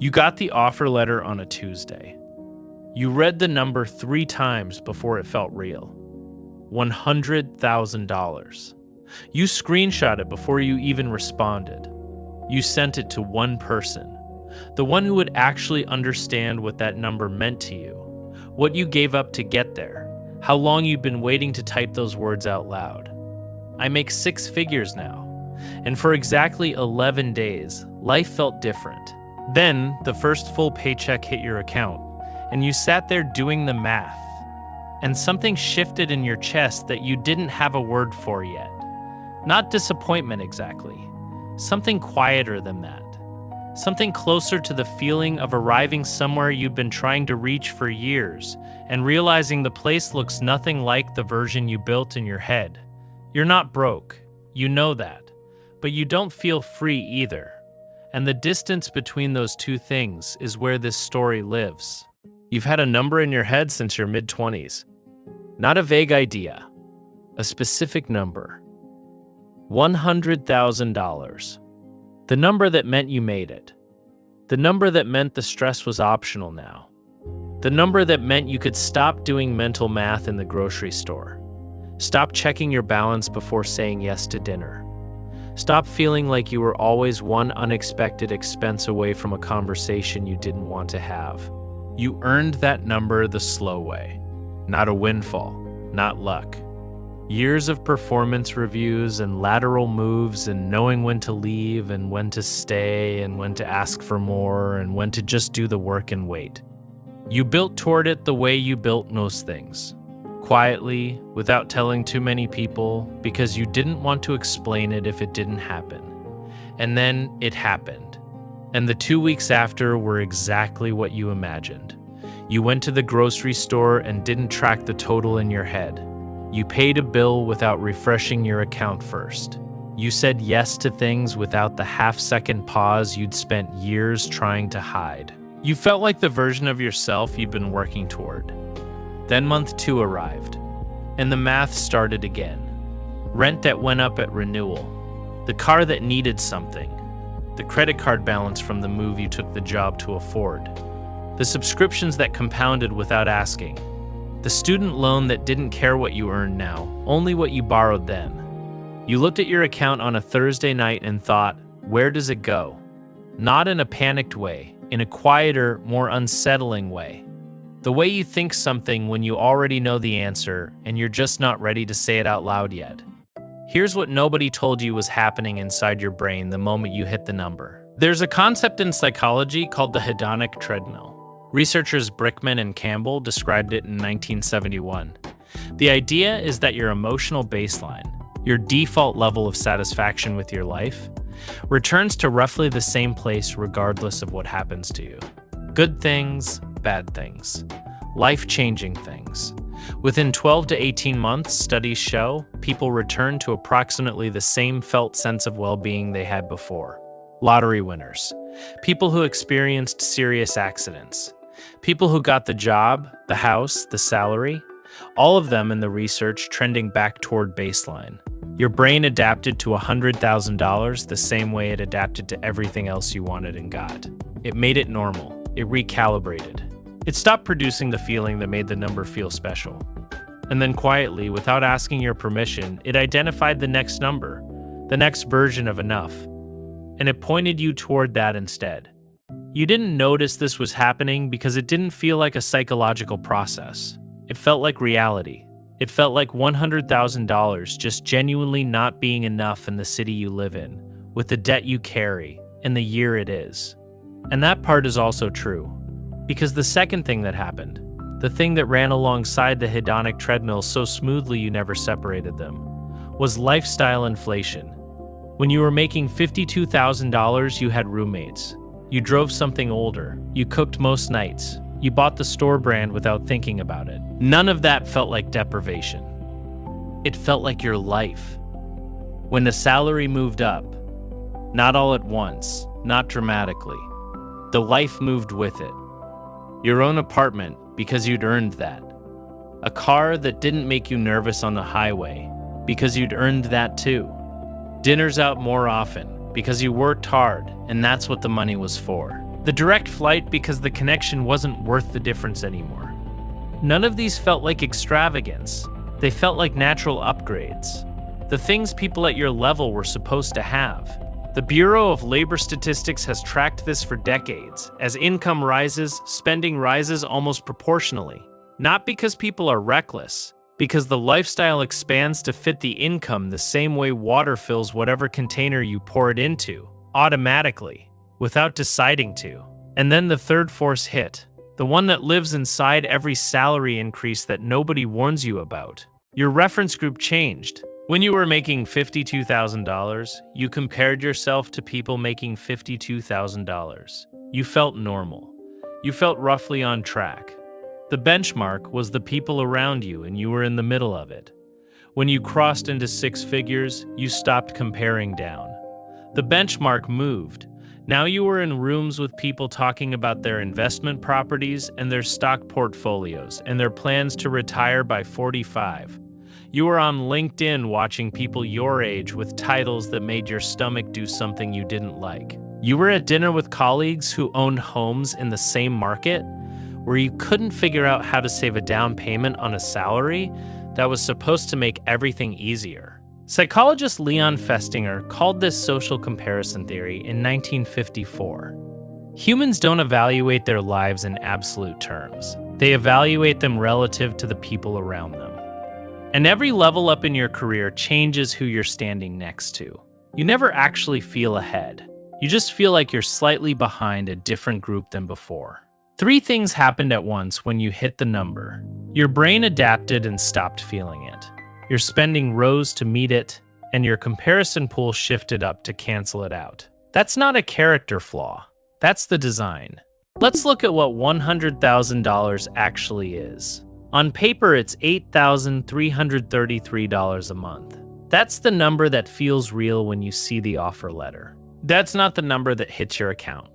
You got the offer letter on a Tuesday. You read the number 3 times before it felt real. $100,000. You screenshot it before you even responded. You sent it to one person, the one who would actually understand what that number meant to you, what you gave up to get there, how long you've been waiting to type those words out loud. I make 6 figures now, and for exactly 11 days, life felt different. Then, the first full paycheck hit your account, and you sat there doing the math, and something shifted in your chest that you didn't have a word for yet. Not disappointment exactly, something quieter than that. Something closer to the feeling of arriving somewhere you've been trying to reach for years and realizing the place looks nothing like the version you built in your head. You're not broke, you know that, but you don't feel free either. And the distance between those two things is where this story lives. You've had a number in your head since your mid-20s. Not a vague idea, a specific number. $100,000. The number that meant you made it. The number that meant the stress was optional now. The number that meant you could stop doing mental math in the grocery store. Stop checking your balance before saying yes to dinner. Stop feeling like you were always one unexpected expense away from a conversation you didn't want to have. You earned that number the slow way. Not a windfall, not luck. Years of performance reviews and lateral moves and knowing when to leave and when to stay and when to ask for more and when to just do the work and wait. You built toward it the way you built most things. Quietly, without telling too many people, because you didn't want to explain it if it didn't happen. And then it happened. And the 2 weeks after were exactly what you imagined. You went to the grocery store and didn't track the total in your head. You paid a bill without refreshing your account first. You said yes to things without the half-second pause you'd spent years trying to hide. You felt like the version of yourself you'd been working toward. Then month 2 arrived, and the math started again. Rent that went up at renewal, the car that needed something, the credit card balance from the move you took the job to afford, the subscriptions that compounded without asking, the student loan that didn't care what you earned now, only what you borrowed then. You looked at your account on a Thursday night and thought, where does it go? Not in a panicked way, in a quieter, more unsettling way. The way you think something when you already know the answer and you're just not ready to say it out loud yet. Here's what nobody told you was happening inside your brain the moment you hit the number. There's a concept in psychology called the Hedonic Treadmill. Researchers Brickman and Campbell described it in 1971. The idea is that your emotional baseline, your default level of satisfaction with your life, returns to roughly the same place regardless of what happens to you. Good things, bad things, life-changing things. Within 12 to 18 months, studies show people return to approximately the same felt sense of well-being they had before. Lottery winners, people who experienced serious accidents, people who got the job, the house, the salary, all of them in the research trending back toward baseline. Your brain adapted to $100,000 the same way it adapted to everything else you wanted and got. It made it normal. It recalibrated. It stopped producing the feeling that made the number feel special. And then quietly, without asking your permission, it identified the next number, the next version of enough. And it pointed you toward that instead. You didn't notice this was happening because it didn't feel like a psychological process. It felt like reality. It felt like $100,000 just genuinely not being enough in the city you live in, with the debt you carry, and the year it is. And that part is also true, because the second thing that happened, the thing that ran alongside the hedonic treadmill so smoothly you never separated them, was lifestyle inflation. When you were making $52,000, you had roommates. You drove something older. You cooked most nights. You bought the store brand without thinking about it. None of that felt like deprivation. It felt like your life. When the salary moved up, not all at once, not dramatically, the life moved with it. Your own apartment, because you'd earned that. A car that didn't make you nervous on the highway, because you'd earned that too. Dinners out more often, because you worked hard, and that's what the money was for. The direct flight because the connection wasn't worth the difference anymore. None of these felt like extravagance. They felt like natural upgrades. The things people at your level were supposed to have. The Bureau of Labor Statistics has tracked this for decades. As income rises, spending rises almost proportionally. Not because people are reckless, because the lifestyle expands to fit the income the same way water fills whatever container you pour it into, automatically, without deciding to. And then the third force hit, the one that lives inside every salary increase that nobody warns you about. Your reference group changed. When you were making $52,000, you compared yourself to people making $52,000. You felt normal. You felt roughly on track. The benchmark was the people around you, and you were in the middle of it. When you crossed into six figures, you stopped comparing down. The benchmark moved. Now you were in rooms with people talking about their investment properties and their stock portfolios and their plans to retire by 45. You were on LinkedIn watching people your age with titles that made your stomach do something you didn't like. You were at dinner with colleagues who owned homes in the same market, where you couldn't figure out how to save a down payment on a salary that was supposed to make everything easier. Psychologist Leon Festinger called this social comparison theory in 1954. Humans don't evaluate their lives in absolute terms. They evaluate them relative to the people around them. And every level up in your career changes who you're standing next to. You never actually feel ahead. You just feel like you're slightly behind a different group than before. Three things happened at once when you hit the number. Your brain adapted and stopped feeling it. Your spending rose to meet it, and your comparison pool shifted up to cancel it out. That's not a character flaw. That's the design. Let's look at what $100,000 actually is. On paper, it's $8,333 a month. That's the number that feels real when you see the offer letter. That's not the number that hits your account.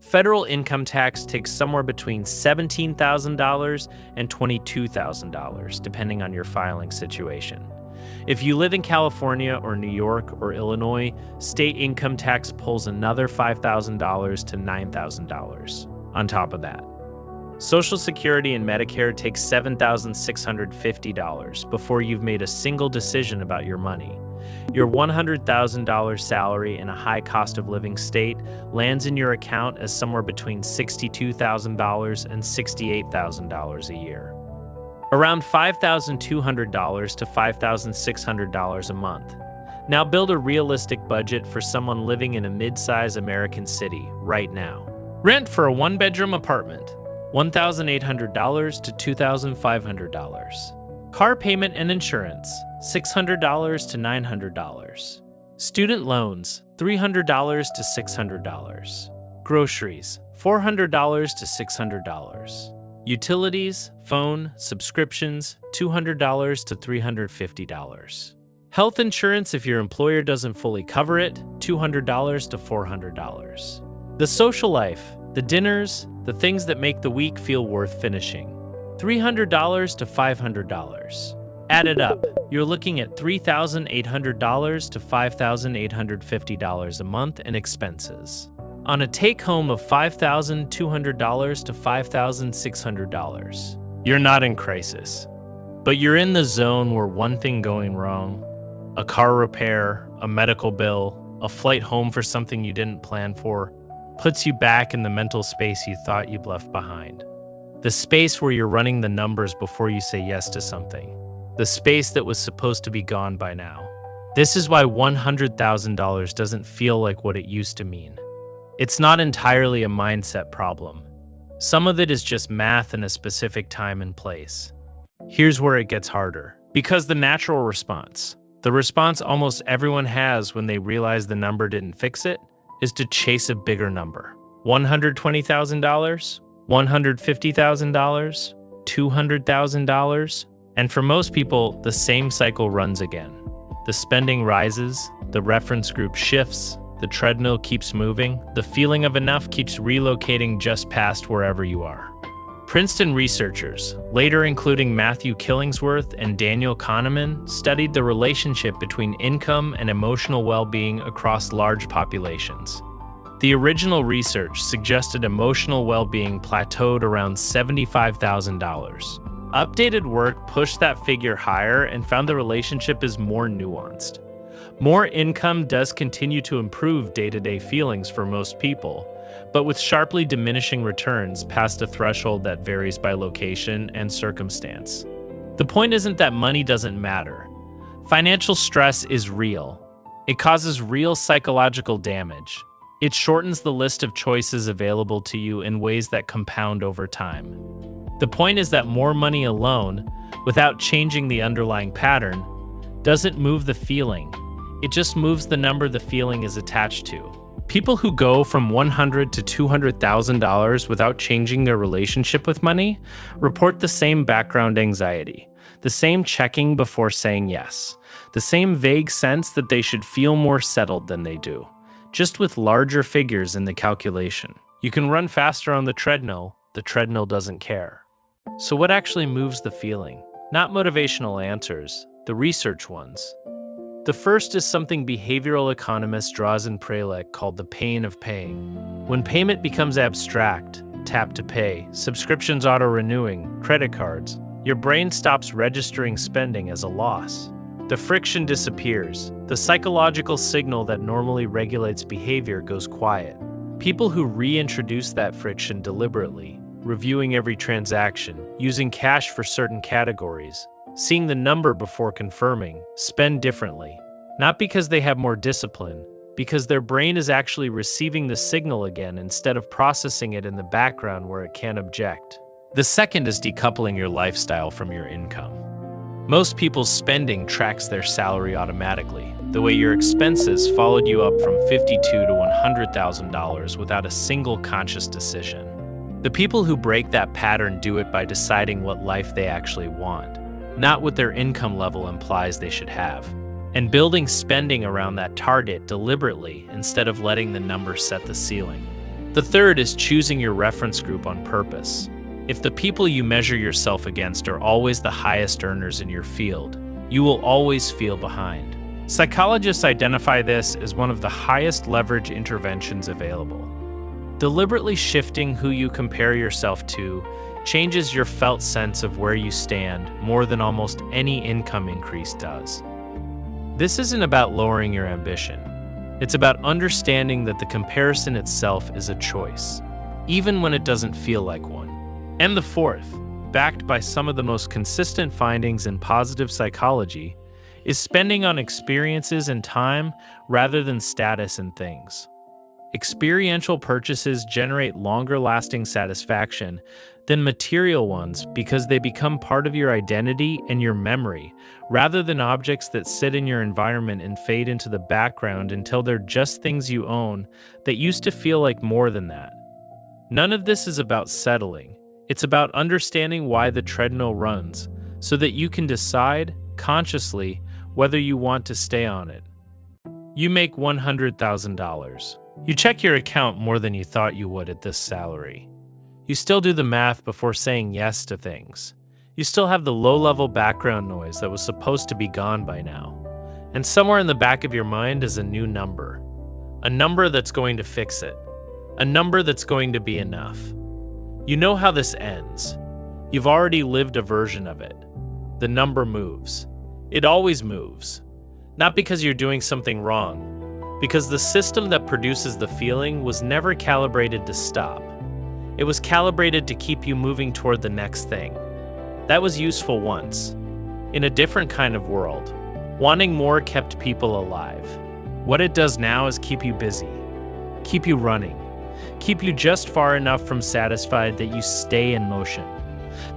Federal income tax takes somewhere between $17,000 and $22,000, depending on your filing situation. If you live in California or New York or Illinois, state income tax pulls another $5,000 to $9,000 on top of that. Social Security and Medicare take $7,650 before you've made a single decision about your money. Your $100,000 salary in a high cost of living state lands in your account as somewhere between $62,000 and $68,000 a year. Around $5,200 to $5,600 a month. Now build a realistic budget for someone living in a mid-size American city right now. Rent for a one-bedroom apartment. $1,800 to $2,500. Car payment and insurance, $600 to $900. Student loans, $300 to $600. Groceries, $400 to $600. Utilities, phone, subscriptions, $200 to $350. Health insurance if your employer doesn't fully cover it, $200 to $400. The social life, the dinners, the things that make the week feel worth finishing. $300 to $500. Add it up, you're looking at $3,800 to $5,850 a month in expenses. On a take-home of $5,200 to $5,600. You're not in crisis, but you're in the zone where one thing going wrong, a car repair, a medical bill, a flight home for something you didn't plan for, puts you back in the mental space you thought you'd left behind. The space where you're running the numbers before you say yes to something. The space that was supposed to be gone by now. This is why $100,000 doesn't feel like what it used to mean. It's not entirely a mindset problem. Some of it is just math in a specific time and place. Here's where it gets harder. Because the natural response, the response almost everyone has when they realize the number didn't fix it, is to chase a bigger number. $120,000? $150,000? $200,000? And for most people, the same cycle runs again. The spending rises, the reference group shifts, the treadmill keeps moving, the feeling of enough keeps relocating just past wherever you are. Princeton researchers, later including Matthew Killingsworth and Daniel Kahneman, studied the relationship between income and emotional well-being across large populations. The original research suggested emotional well-being plateaued around $75,000. Updated work pushed that figure higher and found the relationship is more nuanced. More income does continue to improve day-to-day feelings for most people, but with sharply diminishing returns past a threshold that varies by location and circumstance. The point isn't that money doesn't matter. Financial stress is real. It causes real psychological damage. It shortens the list of choices available to you in ways that compound over time. The point is that more money alone, without changing the underlying pattern, doesn't move the feeling. It just moves the number the feeling is attached to. People who go from $100,000 to $200,000 without changing their relationship with money report the same background anxiety, the same checking before saying yes, the same vague sense that they should feel more settled than they do, just with larger figures in the calculation. You can run faster on the treadmill doesn't care. So what actually moves the feeling? Not motivational answers, the research ones. The first is something behavioral economist Draws and Prelek called the pain of paying. When payment becomes abstract, tap to pay, subscriptions auto-renewing, credit cards, your brain stops registering spending as a loss. The friction disappears. The psychological signal that normally regulates behavior goes quiet. People who reintroduce that friction deliberately, reviewing every transaction, using cash for certain categories, seeing the number before confirming, spend differently. Not because they have more discipline, because their brain is actually receiving the signal again instead of processing it in the background where it can't object. The second is decoupling your lifestyle from your income. Most people's spending tracks their salary automatically, the way your expenses followed you up from $52,000 to $100,000 without a single conscious decision. The people who break that pattern do it by deciding what life they actually want, not what their income level implies they should have, and building spending around that target deliberately instead of letting the number set the ceiling. The third is choosing your reference group on purpose. If the people you measure yourself against are always the highest earners in your field, you will always feel behind. Psychologists identify this as one of the highest leverage interventions available. Deliberately shifting who you compare yourself to changes your felt sense of where you stand more than almost any income increase does. This isn't about lowering your ambition. It's about understanding that the comparison itself is a choice, even when it doesn't feel like one. And the fourth, backed by some of the most consistent findings in positive psychology, is spending on experiences and time rather than status and things. Experiential purchases generate longer-lasting satisfaction than material ones because they become part of your identity and your memory, rather than objects that sit in your environment and fade into the background until they're just things you own that used to feel like more than that. None of this is about settling. It's about understanding why the treadmill runs, so that you can decide, consciously, whether you want to stay on it. You make $100,000. You check your account more than you thought you would at this salary. You still do the math before saying yes to things. You still have the low-level background noise that was supposed to be gone by now. And somewhere in the back of your mind is a new number. A number that's going to fix it. A number that's going to be enough. You know how this ends. You've already lived a version of it. The number moves. It always moves. Not because you're doing something wrong, because the system that produces the feeling was never calibrated to stop. It was calibrated to keep you moving toward the next thing. That was useful once. In a different kind of world, wanting more kept people alive. What it does now is keep you busy, keep you running, keep you just far enough from satisfied that you stay in motion.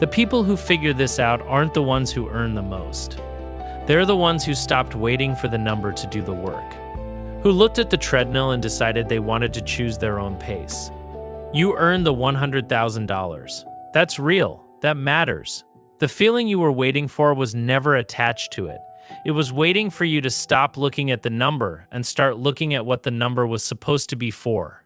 The people who figure this out aren't the ones who earn the most. They're the ones who stopped waiting for the number to do the work, who looked at the treadmill and decided they wanted to choose their own pace. You earned the $100,000. That's real. That matters. The feeling you were waiting for was never attached to it. It was waiting for you to stop looking at the number and start looking at what the number was supposed to be for.